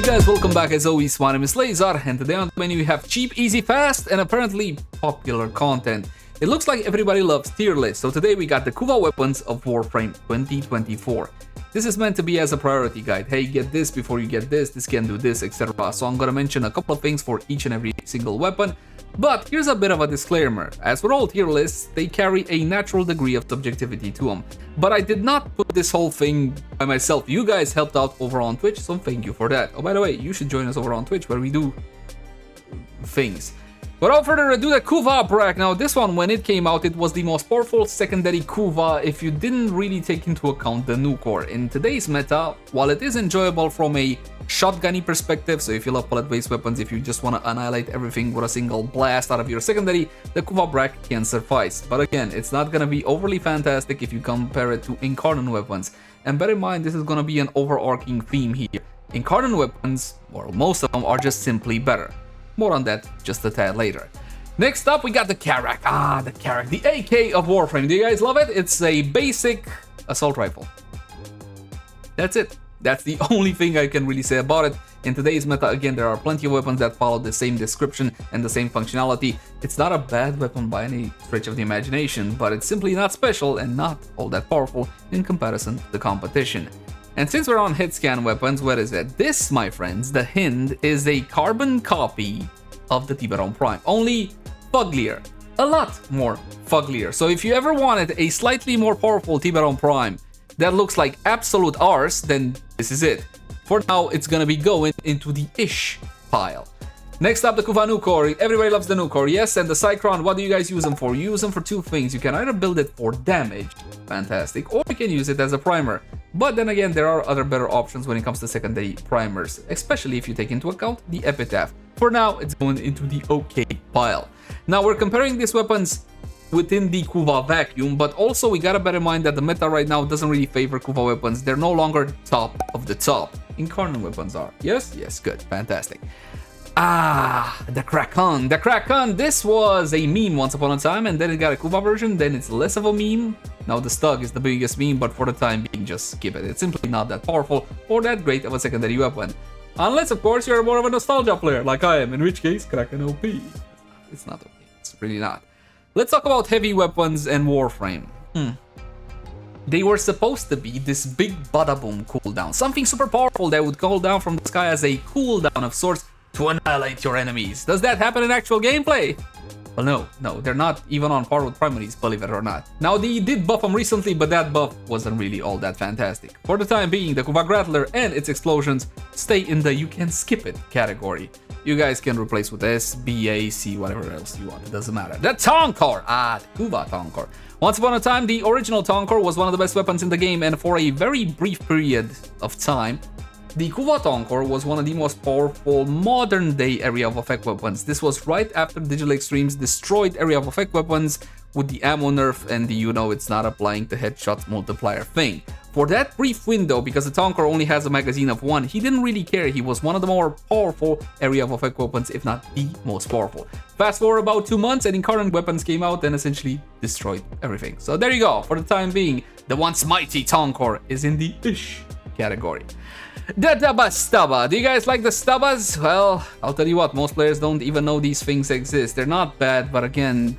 guys, welcome back as always. My name is Laser, and today on the menu we have cheap, easy, fast, and apparently popular content. It looks like everybody loves tier lists, so today we got the Kuva weapons of Warframe 2024. This is meant to be as a priority guide. Hey, get this before you get this can do this, etc. So I'm gonna mention a couple of things for each and every single weapon. But here's a bit of a disclaimer. As with all tier lists, they carry a natural degree of subjectivity to them. But I did not put this whole thing by myself. You guys helped out over on Twitch, so thank you for that. Oh, by the way, you should join us over on Twitch where we do things. Without further ado, the Kuva Brak. Now this one, when it came out, it was the most powerful secondary Kuva if you didn't really take into account the nuke core. In today's meta, while it is enjoyable from a shotgunny perspective, so if you love bullet-based weapons, if you just want to annihilate everything with a single blast out of your secondary, the Kuva Brak can suffice. But again, it's not gonna be overly fantastic if you compare it to incarnate weapons. And bear in mind, this is gonna be an overarching theme here. Incarnate weapons, well, most of them are just simply better. More on that just a tad later. Next up, we got the Karak. The Karak, the AK of Warframe. Do you guys love it? It's a basic assault rifle. That's it. That's the only thing I can really say about it. In today's meta, again, there are plenty of weapons that follow the same description and the same functionality. It's not a bad weapon by any stretch of the imagination, but it's simply not special and not all that powerful in comparison to the competition. And since we're on hit scan weapons, what is it? This, my friends, the Hind, is a carbon copy of the Tiberon Prime, only fugglier, a lot more fugglier. So if you ever wanted a slightly more powerful Tiberon Prime that looks like absolute arse, then this is it. For now, it's gonna be going into the ish pile. Next up, the Kuva nuke core. Everybody loves the nuke core, yes, and the Cyclone, what do you guys use them for? You use them for two things. You can either build it for damage, fantastic, or you can use it as a primer. But then again, there are other better options when it comes to secondary primers, especially if you take into account the epitaph. For now, it's going into the okay pile. Now, we're comparing these weapons within the Kuva vacuum, but also we gotta bear in mind that the meta right now doesn't really favor Kuva weapons. They're no longer top of the top. Incarnate weapons are. Yes? Yes, good, fantastic. The Kraken. The Kraken, this was a meme once upon a time, and then it got a Kuva version, then it's less of a meme. Now the Stug is the biggest meme, but for the time being, just skip it. It's simply not that powerful or that great of a secondary weapon. Unless, of course, you're more of a nostalgia player, like I am, in which case, Kraken OP. It's not OP. It's really not. Let's talk about heavy weapons and Warframe. They were supposed to be this big bada-boom cooldown. Something super powerful that would call down from the sky as a cooldown of sorts to annihilate your enemies. Does that happen in actual gameplay? Well, no, they're not even on par with primaries, believe it or not. Now, they did buff them recently, but that buff wasn't really all that fantastic. For the time being, the Kuva Grappler and its explosions stay in the you can skip it category. You guys can replace with S, B, A, C, whatever else you want, it doesn't matter. The Tonkor! The Kuva Tonkor. Once upon a time, the original Tonkor was one of the best weapons in the game, and for a very brief period of time, the Kuva Tonkor was one of the most powerful modern-day area of effect weapons. This was right after Digital Extremes destroyed area of effect weapons with the ammo nerf and the it's not applying the headshots multiplier thing. For that brief window, because the Tonkor only has a magazine of 1, he didn't really care. He was one of the more powerful area of effect weapons, if not the most powerful. Fast forward about 2 months and incarnate weapons came out and essentially destroyed everything. So there you go. For the time being, the once mighty Tonkor is in the ish category. The Daba Stubba. Do you guys like the Stubbas? Well, I'll tell you what, most players don't even know these things exist. They're not bad, but again,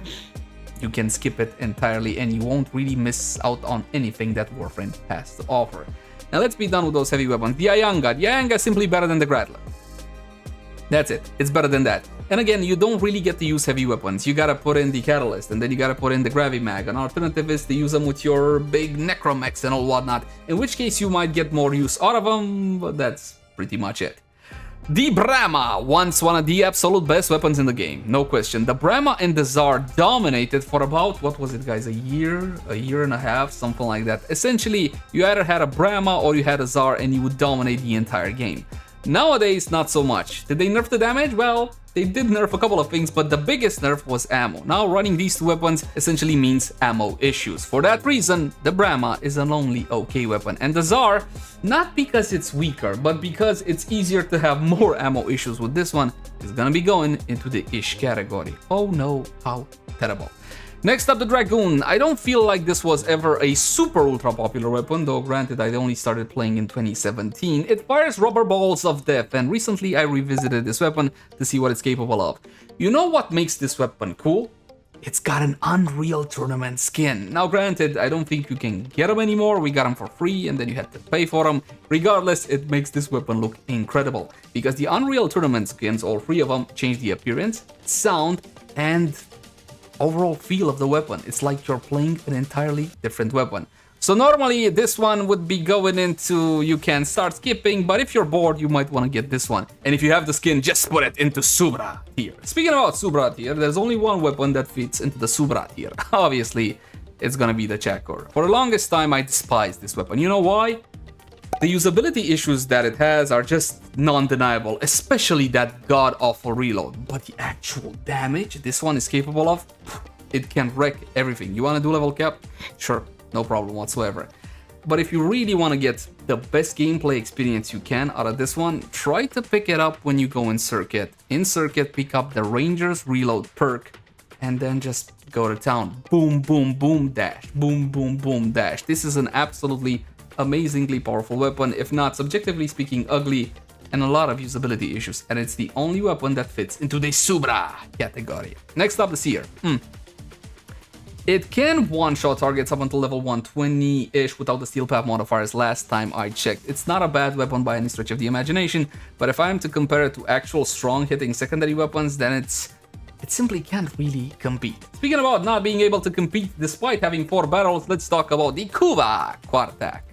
you can skip it entirely and you won't really miss out on anything that Warframe has to offer. Now let's be done with those heavy weapons. The Ayanga. The Ayanga is simply better than the Grappler. That's it. It's better than that. And again, you don't really get to use heavy weapons. You gotta put in the Catalyst, and then you gotta put in the Gravimag. An alternative is to use them with your big Necromex and all whatnot, in which case you might get more use out of them, but that's pretty much it. The Brahma, once one of the absolute best weapons in the game, no question. The Brahma and the Tsar dominated for about, what was it guys, a year and a half, something like that. Essentially, you either had a Brahma or you had a Tsar and you would dominate the entire game. Nowadays, not so much. Did they nerf the damage? Well, they did nerf a couple of things, but the biggest nerf was ammo. Now, running these two weapons essentially means ammo issues. For that reason, the Brahma is an only okay weapon. And the Tsar, not because it's weaker, but because it's easier to have more ammo issues with this one, is gonna be going into the ish category. Oh no, how terrible. Next up, the Dragoon. I don't feel like this was ever a super ultra popular weapon, though granted I only started playing in 2017. It fires rubber balls of death, and recently I revisited this weapon to see what it's capable of. You know what makes this weapon cool? It's got an Unreal Tournament skin. Now granted, I don't think you can get them anymore, we got them for free and then you had to pay for them. Regardless, it makes this weapon look incredible, because the Unreal Tournament skins, all 3 of them, change the appearance, sound, and overall feel of the weapon. It's like you're playing an entirely different weapon. So normally this one would be going into you can start skipping, but if you're bored you might want to get this one. And if you have the skin, just put it into Subra tier. Speaking about Subra tier, there's only one weapon that fits into the Subra tier. Obviously, it's gonna be the Chakor. For the longest time I despised this weapon. You know why? The usability issues that it has are just non-deniable, especially that god-awful reload. But the actual damage this one is capable of, it can wreck everything. You wanna do level cap? Sure. No problem whatsoever. But if you really want to get the best gameplay experience you can out of this one, try to pick it up when you go in Circuit. In Circuit, pick up the Ranger's Reload perk, and then just go to town. Boom, boom, boom, dash. Boom, boom, boom, dash. This is an absolutely amazingly powerful weapon, if not subjectively speaking ugly, and a lot of usability issues. And it's the only weapon that fits into the Subra category. Next up, the Seer. It can one-shot targets up until level 120-ish without the steel path modifiers last time I checked. It's not a bad weapon by any stretch of the imagination, but if I am to compare it to actual strong hitting secondary weapons, then it simply can't really compete. Speaking about not being able to compete despite having 4 barrels, let's talk about the Kuva quad attack.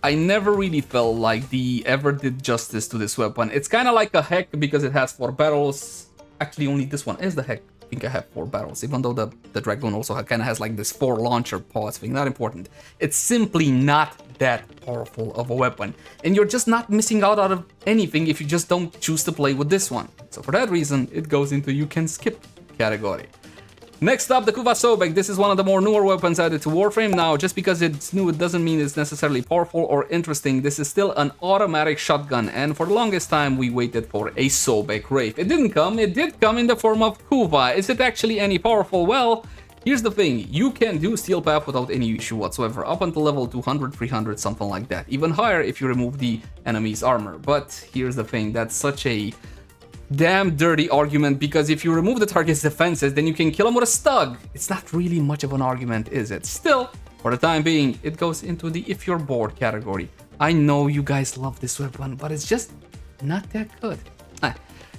I never really felt like they ever did justice to this weapon. It's kind of like a heck because it has 4 barrels. Actually, only this one is the heck. I think I have 4 barrels, even though the Dragoon also kind of has like this 4 launcher pause thing, not important. It's simply not that powerful of a weapon, and you're just not missing out of anything if you just don't choose to play with this one. So for that reason, it goes into you can skip category. Next up, the Kuva Sobek. This is one of the more newer weapons added to Warframe. Now, just because it's new, it doesn't mean it's necessarily powerful or interesting. This is still an automatic shotgun, and for the longest time, we waited for a Sobek Wraith. It didn't come. It did come in the form of Kuva. Is it actually any powerful? Well, here's the thing. You can do Steel Path without any issue whatsoever, up until level 200, 300, something like that. Even higher if you remove the enemy's armor. But here's the thing. That's such a damn dirty argument, because if you remove the target's defenses, then you can kill him with a stug. It's not really much of an argument, is it? Still, for the time being, it goes into the if you're bored category. I know you guys love this weapon, but it's just not that good.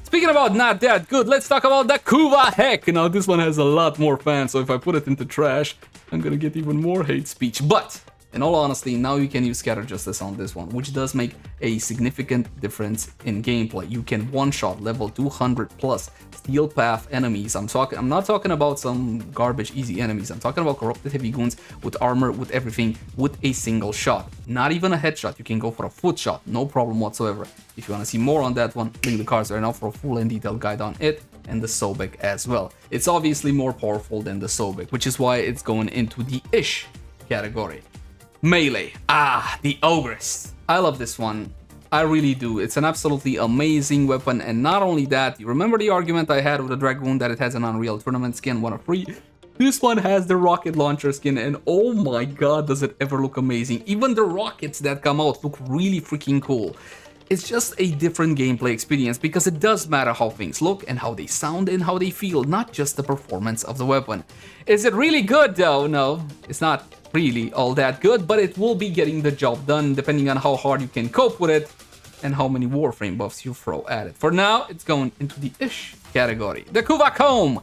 Speaking about not that good, let's talk about the Kuva Heck. Now, this one has a lot more fans, so if I put it into trash, I'm gonna get even more hate speech. But in all honesty, now you can use Scatter Justice on this one, which does make a significant difference in gameplay. You can one-shot level 200 plus Steel Path enemies. I'm not talking about some garbage easy enemies. I'm talking about corrupted heavy goons with armor, with everything, with a single shot. Not even a headshot. You can go for a foot shot, no problem whatsoever. If you want to see more on that one, link in the cards right now for a full and detailed guide on it, and the Sobek as well. It's obviously more powerful than the Sobek, which is why it's going into the ish category. Melee. The Ogress. I love this one. I really do. It's an absolutely amazing weapon, and not only that, you remember the argument I had with the Dragoon that it has an Unreal Tournament skin, one of 3? This one has the rocket launcher skin, and oh my god, does it ever look amazing. Even the rockets that come out look really freaking cool. It's just a different gameplay experience, because it does matter how things look and how they sound and how they feel, not just the performance of the weapon. Is it really good though? No, it's not really all that good, but it will be getting the job done depending on how hard you can cope with it and how many Warframe buffs you throw at it. For now, it's going into the ish category. The Kuva Comb.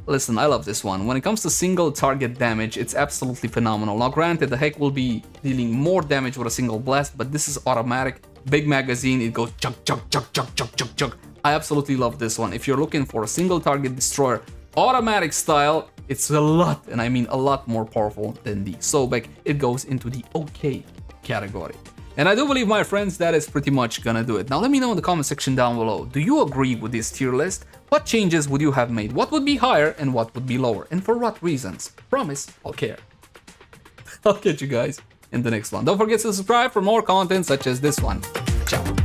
Listen, I love this one. When it comes to single target damage, it's absolutely phenomenal. Now granted, the Heck will be dealing more damage with a single blast, but this is automatic. Big magazine, it goes chug, chug, chug, chug, chug, chug, chug. I absolutely love this one. If you're looking for a single target destroyer, automatic style, it's a lot, and I mean a lot more powerful than the Sobek. It goes into the okay category. And I do believe, my friends, that is pretty much gonna do it. Now let me know in the comment section down below. Do you agree with this tier list? What changes would you have made? What would be higher and what would be lower? And for what reasons? Promise, I'll care. I'll catch you guys in the next one. Don't forget to subscribe for more content such as this one. Ciao.